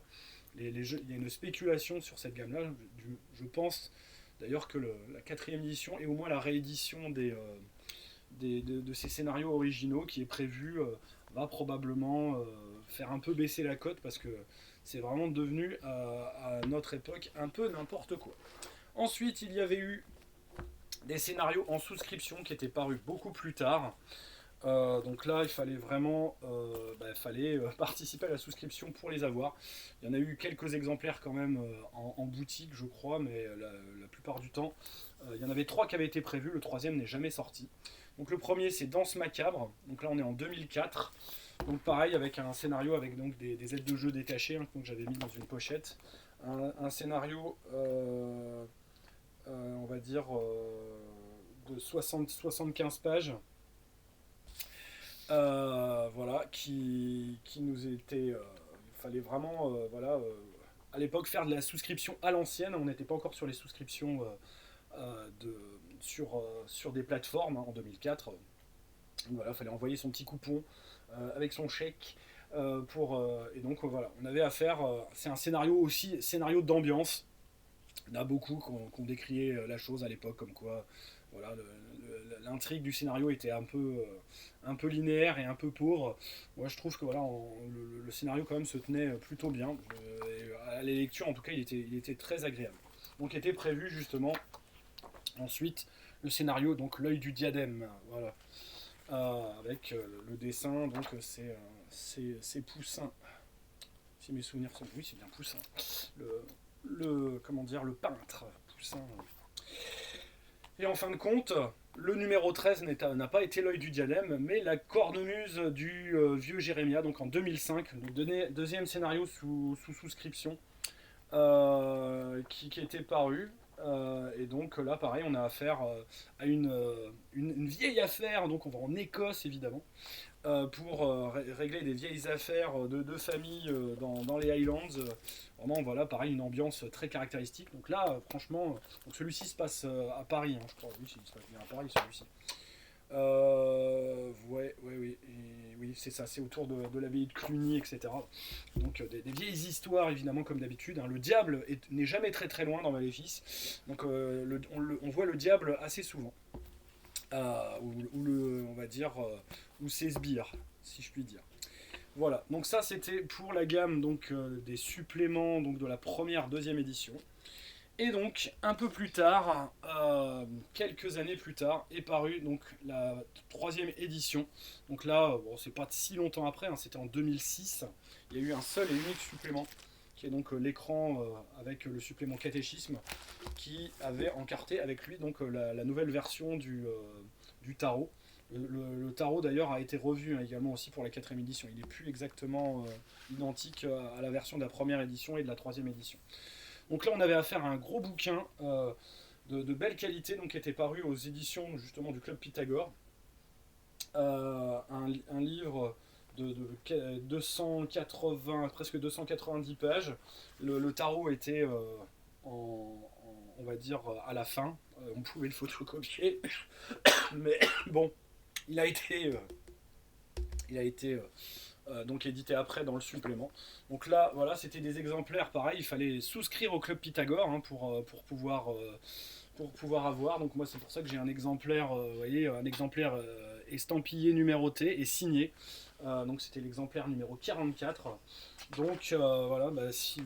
Il y a une spéculation sur cette gamme-là. Je pense d'ailleurs que la quatrième édition et au moins la réédition de ces scénarios originaux qui est prévu va probablement faire un peu baisser la cote parce que c'est vraiment devenu à notre époque un peu n'importe quoi. Ensuite, il y avait eu des scénarios en souscription qui étaient parus beaucoup plus tard. Donc là, il fallait vraiment participer à la souscription pour les avoir. Il y en a eu quelques exemplaires quand même en boutique, je crois, mais la plupart du temps, il y en avait 3 qui avaient été prévus, le troisième n'est jamais sorti. Donc le premier, c'est Danse Macabre, donc là on est en 2004. Donc pareil, avec un scénario avec donc des aides de jeu détachées, hein, que j'avais mis dans une pochette. Un scénario, on va dire, de 75 pages. Voilà, qui nous était. Il fallait vraiment, voilà, à l'époque faire de la souscription à l'ancienne. On n'était pas encore sur les souscriptions sur des plateformes, hein, en 2004. Donc voilà, il fallait envoyer son petit coupon avec son chèque. Et donc voilà, on avait à faire. C'est un scénario aussi, scénario d'ambiance. Il y en a beaucoup qui ont décrié la chose à l'époque, comme quoi voilà, l'intrigue du scénario était un peu linéaire et un peu pauvre. Moi je trouve que voilà, le scénario quand même se tenait plutôt bien. À la lecture en tout cas il était très agréable. Donc était prévu justement ensuite le scénario, donc l'œil du diadème, voilà. Avec le dessin, donc c'est Poussin. Si mes souvenirs sont. Oui, c'est bien Poussin. Comment dire, le peintre Poussin. Et en fin de compte, le numéro 13 n'a pas été l'œil du diadème, mais la cornemuse du vieux Jérémia, donc en 2005, le deuxième scénario sous souscription, qui était paru. Et donc là, pareil, on a affaire à une vieille affaire, donc on va en Écosse évidemment, pour régler des vieilles affaires de famille dans les Highlands. Vraiment, voilà, pareil, une ambiance très caractéristique. Donc là, franchement, donc celui-ci se passe à Paris, hein, je crois. Oui, il se passe bien à Paris, celui-ci. Oui, oui, c'est ça, c'est autour de l'abbaye de Cluny, etc. Donc des vieilles histoires, évidemment, comme d'habitude, hein. Le diable n'est jamais très très loin dans Maléfice. Donc on voit le diable assez souvent. On va dire, ou ses sbires, si je puis dire. Voilà, donc ça c'était pour la gamme donc, des suppléments donc, de la première, deuxième édition. Et donc, un peu plus tard, quelques années plus tard, est parue donc, la troisième édition. Donc là, bon, c'est pas si longtemps après, hein, c'était en 2006. Il y a eu un seul et unique supplément, qui est donc l'écran avec le supplément catéchisme, qui avait encarté avec lui donc, la nouvelle version du tarot. Le tarot d'ailleurs a été revu, hein, également aussi pour la quatrième édition. Il n'est plus exactement identique à la version de la première édition et de la troisième édition. Donc là, on avait affaire à un gros bouquin de belle qualité, donc qui était paru aux éditions justement du Club Pythagore. Un livre de 280, presque 290 pages. Le tarot était on va dire à la fin. On pouvait le photocopier, mais bon, il a été donc édité après dans le supplément. Donc là, voilà, c'était des exemplaires, pareil, il fallait souscrire au Club Pythagore, hein, pour pouvoir avoir. Donc moi, c'est pour ça que j'ai un exemplaire, vous voyez, un exemplaire estampillé, numéroté et signé. Donc c'était l'exemplaire numéro 44. Donc voilà, bah, si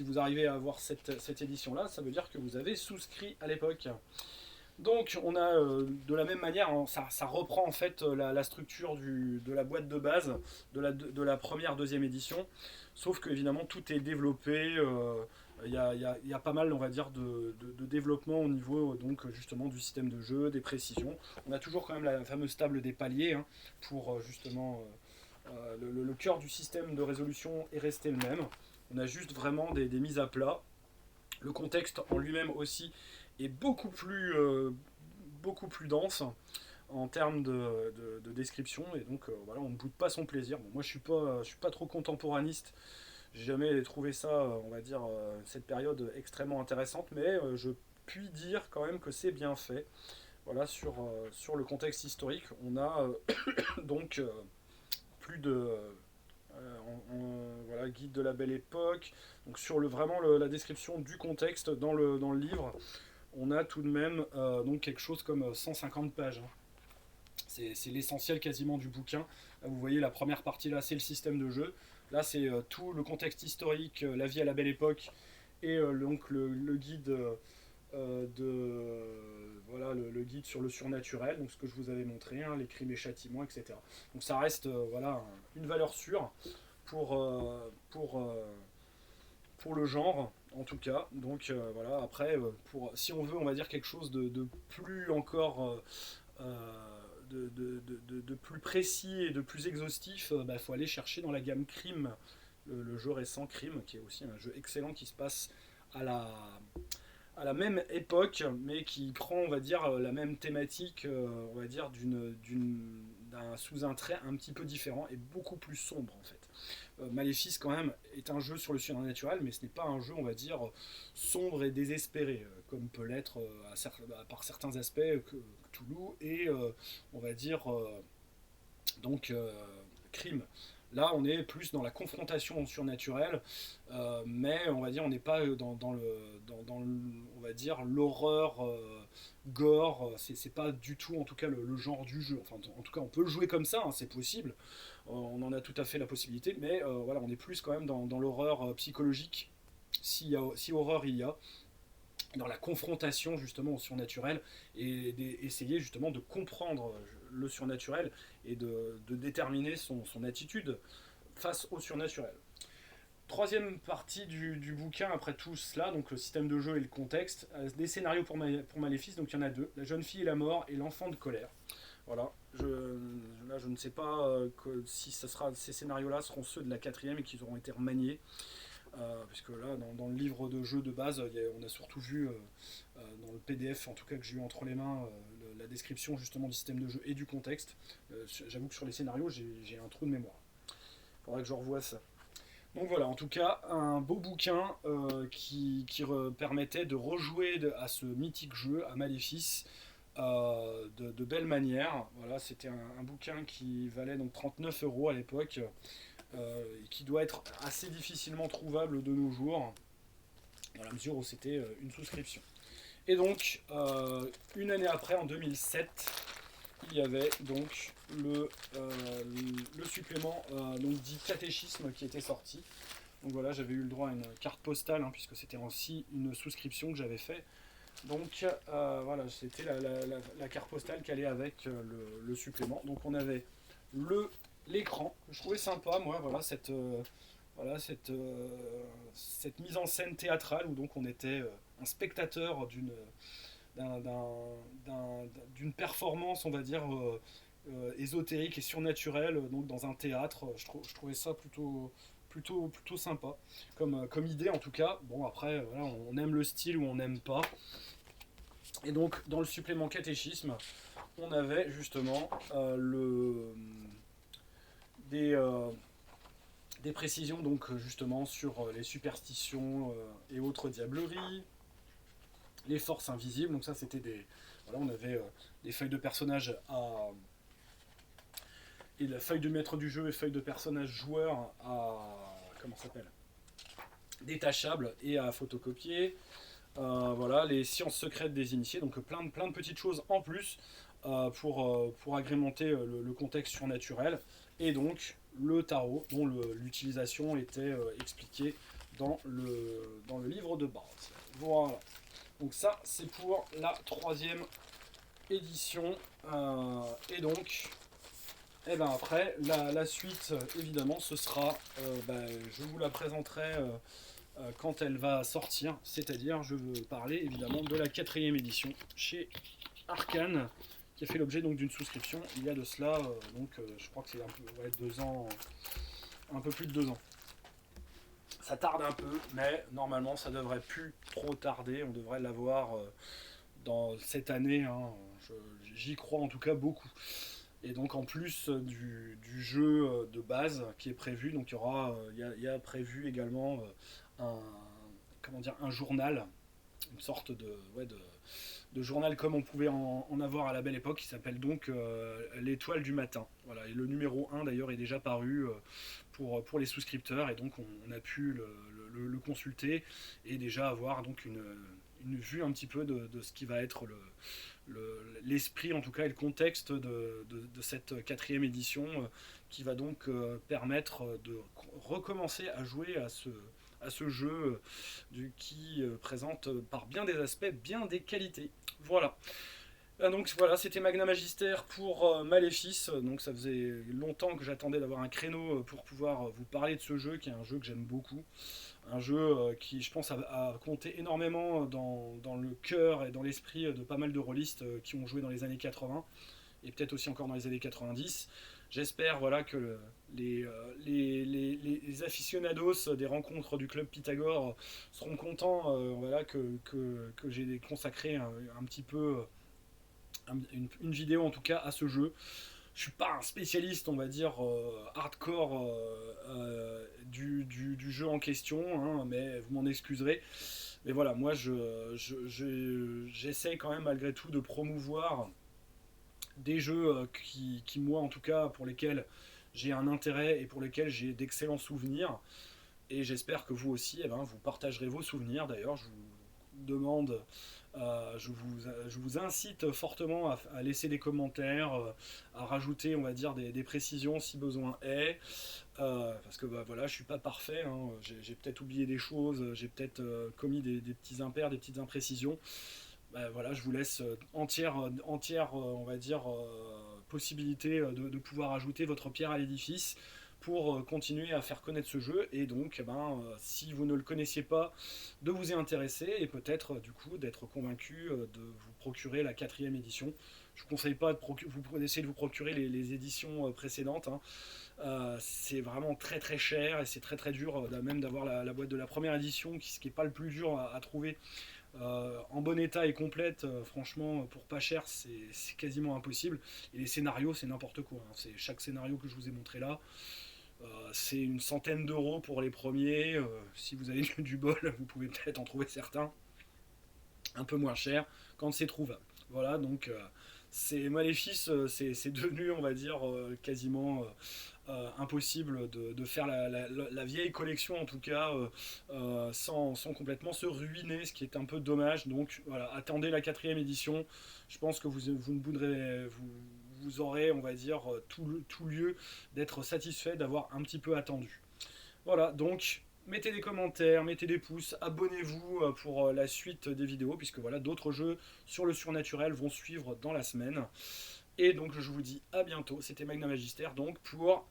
vous arrivez à avoir cette édition-là, ça veut dire que vous avez souscrit à l'époque. Donc on a de la même manière, hein, ça reprend en fait la structure de la boîte de base de la première, deuxième édition, sauf que évidemment tout est développé, il y a pas mal on va dire de développement au niveau donc justement du système de jeu, des précisions. On a toujours quand même la fameuse table des paliers hein, pour justement le cœur du système de résolution est resté le même. On a juste vraiment des mises à plat. Le contexte en lui-même aussi est beaucoup plus dense en termes de description et donc voilà, on ne boude pas son plaisir. Bon, moi je suis pas trop contemporaniste, j'ai jamais trouvé ça, on va dire, cette période extrêmement intéressante, mais je puis dire quand même que c'est bien fait. Voilà, sur le contexte historique, on a donc plus de voilà, guide de la belle époque. Donc sur vraiment la description du contexte dans le livre, on a tout de même donc quelque chose comme 150 pages. Hein. C'est l'essentiel quasiment du bouquin. Là, vous voyez la première partie là, c'est le système de jeu. Là, c'est tout le contexte historique, la vie à la belle époque, et donc le guide voilà le guide sur le surnaturel, donc ce que je vous avais montré, hein, les crimes et châtiments, etc. Donc ça reste voilà une valeur sûre pour pour le genre en tout cas. Donc voilà, après si on veut on va dire quelque chose de plus encore de plus précis et de plus exhaustif, bah, faut aller chercher dans la gamme Crime, le jeu récent Crime, qui est aussi un jeu excellent qui se passe à à la même époque, mais qui prend, on va dire, la même thématique, on va dire, sous un trait un petit peu différent et beaucoup plus sombre en fait. Maléfice quand même est un jeu sur le surnaturel, mais ce n'est pas un jeu, on va dire, sombre et désespéré, comme peut l'être par certains aspects Cthulhu et on va dire donc crime. Là, on est plus dans la confrontation surnaturelle, mais on va dire on n'est pas on va dire l'horreur gore. C'est pas du tout, en tout cas, le genre du jeu. Enfin, en tout cas, on peut le jouer comme ça, hein, c'est possible. On en a tout à fait la possibilité, mais voilà, on est plus quand même dans l'horreur psychologique, si horreur il y a, dans la confrontation justement au surnaturel et d'essayer justement de comprendre le surnaturel et de déterminer son attitude face au surnaturel. Troisième partie du bouquin, après tout cela, donc le système de jeu et le contexte, des scénarios pour Maléfice, donc il y en a deux, la jeune fille et la mort et l'enfant de colère. Voilà, là je ne sais pas si ces scénarios-là seront ceux de la quatrième et qu'ils auront été remaniés. Puisque là, dans le livre de jeu de base, on a surtout vu, dans le PDF en tout cas que j'ai eu entre les mains, la description justement du système de jeu et du contexte. J'avoue que sur les scénarios, j'ai un trou de mémoire. Il faudrait que je revoie ça. Donc voilà, en tout cas, un beau bouquin qui permettait de rejouer à ce mythique jeu, à Maléfice, de belle manière. Voilà, c'était un bouquin qui valait donc 39 € à l'époque, qui doit être assez difficilement trouvable de nos jours, dans la mesure où c'était une souscription. Et donc, une année après, en 2007, il y avait donc le supplément donc dit catéchisme qui était sorti. Donc voilà, j'avais eu le droit à une carte postale, hein, puisque c'était aussi une souscription que j'avais fait. Donc voilà, c'était la carte postale qui allait avec le supplément. Donc on avait l'écran, que je trouvais sympa, moi, voilà, cette mise en scène théâtrale où donc on était un spectateur d'une performance, on va dire, ésotérique et surnaturelle, donc dans un théâtre. Je trouvais ça plutôt sympa comme idée en tout cas. Bon, après, voilà, on aime le style ou on n'aime pas. Et donc, dans le supplément catéchisme, on avait justement des précisions donc justement sur les superstitions et autres diableries, les forces invisibles. Donc ça, c'était voilà, on avait des feuilles de personnages et la feuille de maître du jeu et feuille de personnage joueur comment ça s'appelle, détachables et à photocopier. Voilà, les sciences secrètes des initiés, donc plein de petites choses en plus pour agrémenter le contexte surnaturel, et donc le tarot dont l'utilisation était expliquée dans le livre de base. Voilà. Donc ça, c'est pour la 3e édition. Et donc, et ben après, la suite, évidemment, ce sera, je vous la présenterai quand elle va sortir. C'est-à-dire, je veux parler évidemment de la 4e édition chez Arcane, qui a fait l'objet donc d'une souscription il y a de cela, je crois que c'est un peu, ouais, 2 ans, un peu plus de 2 ans. Ça tarde un peu, mais normalement ça devrait plus trop tarder. On devrait l'avoir dans cette année, hein. J'y crois en tout cas beaucoup. Et donc en plus du jeu de base qui est prévu, donc il y a prévu également un, comment dire, un journal, une sorte de journal comme on pouvait en avoir à la belle époque, qui s'appelle donc l'étoile du matin. Voilà, et le numéro 1 d'ailleurs est déjà paru pour les souscripteurs, et donc on a pu le consulter et déjà avoir donc une vue un petit peu de ce qui va être l'esprit en tout cas et le contexte de cette 4e édition qui va donc permettre de recommencer à jouer à ce jeu qui présente par bien des aspects, bien des qualités. Voilà. Donc voilà, c'était Magna Magister pour Maléfice. Donc ça faisait longtemps que j'attendais d'avoir un créneau pour pouvoir vous parler de ce jeu, qui est un jeu que j'aime beaucoup. Un jeu qui, je pense, a compté énormément dans le cœur et dans l'esprit de pas mal de rôlistes qui ont joué dans les années 80 et peut-être aussi encore dans les années 90. J'espère voilà, que les aficionados des rencontres du club Pythagore seront contents voilà, que j'ai consacré un petit peu une vidéo en tout cas à ce jeu. Je suis pas un spécialiste, on va dire, hardcore du jeu en question, hein, mais vous m'en excuserez. Mais voilà, moi j'essaie quand même malgré tout de promouvoir des jeux moi en tout cas, pour lesquels j'ai un intérêt et pour lesquels j'ai d'excellents souvenirs. Et j'espère que vous aussi, eh ben, vous partagerez vos souvenirs. D'ailleurs, je vous demande, je vous incite fortement à laisser des commentaires, à rajouter, on va dire, des précisions si besoin est. Parce que voilà, je suis pas parfait, hein. J'ai peut-être oublié des choses, j'ai peut-être commis des petits impairs, des petites imprécisions. Voilà, je vous laisse entière, on va dire, possibilité de pouvoir ajouter votre pierre à l'édifice pour continuer à faire connaître ce jeu, et donc si vous ne le connaissiez pas, de vous y intéresser et peut-être du coup d'être convaincu de vous procurer la 4e édition. Je ne vous conseille pas d'essayer de vous procurer les éditions précédentes, hein. C'est vraiment très très cher et c'est très très dur même d'avoir la boîte de la première édition, ce qui n'est pas le plus dur à trouver en bon état et complète. Franchement, pour pas cher, c'est quasiment impossible. Et les scénarios, c'est n'importe quoi, hein. C'est chaque scénario que je vous ai montré là. C'est une centaine d'euros pour les premiers. Si vous avez du bol, vous pouvez peut-être en trouver certains un peu moins cher quand c'est trouvable. Voilà, donc c'est Maléfice, c'est devenu, on va dire, quasiment impossible de faire la vieille collection, en tout cas, sans complètement se ruiner, ce qui est un peu dommage. Donc voilà, attendez la 4e édition. Je pense que vous ne bouderez, vous aurez, on va dire, tout lieu d'être satisfait d'avoir un petit peu attendu. Voilà, donc mettez des commentaires, mettez des pouces, abonnez-vous pour la suite des vidéos, puisque voilà, d'autres jeux sur le surnaturel vont suivre dans la semaine. Et donc je vous dis à bientôt. C'était Magna Magister donc pour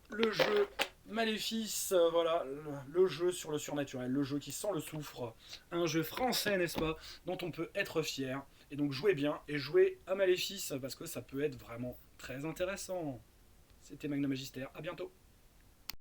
le jeu Maléfice, voilà, le jeu sur le surnaturel, le jeu qui sent le soufre, un jeu français, n'est-ce pas, dont on peut être fier. Et donc jouez bien et jouez à Maléfice parce que ça peut être vraiment très intéressant. C'était Magna Magister, à bientôt.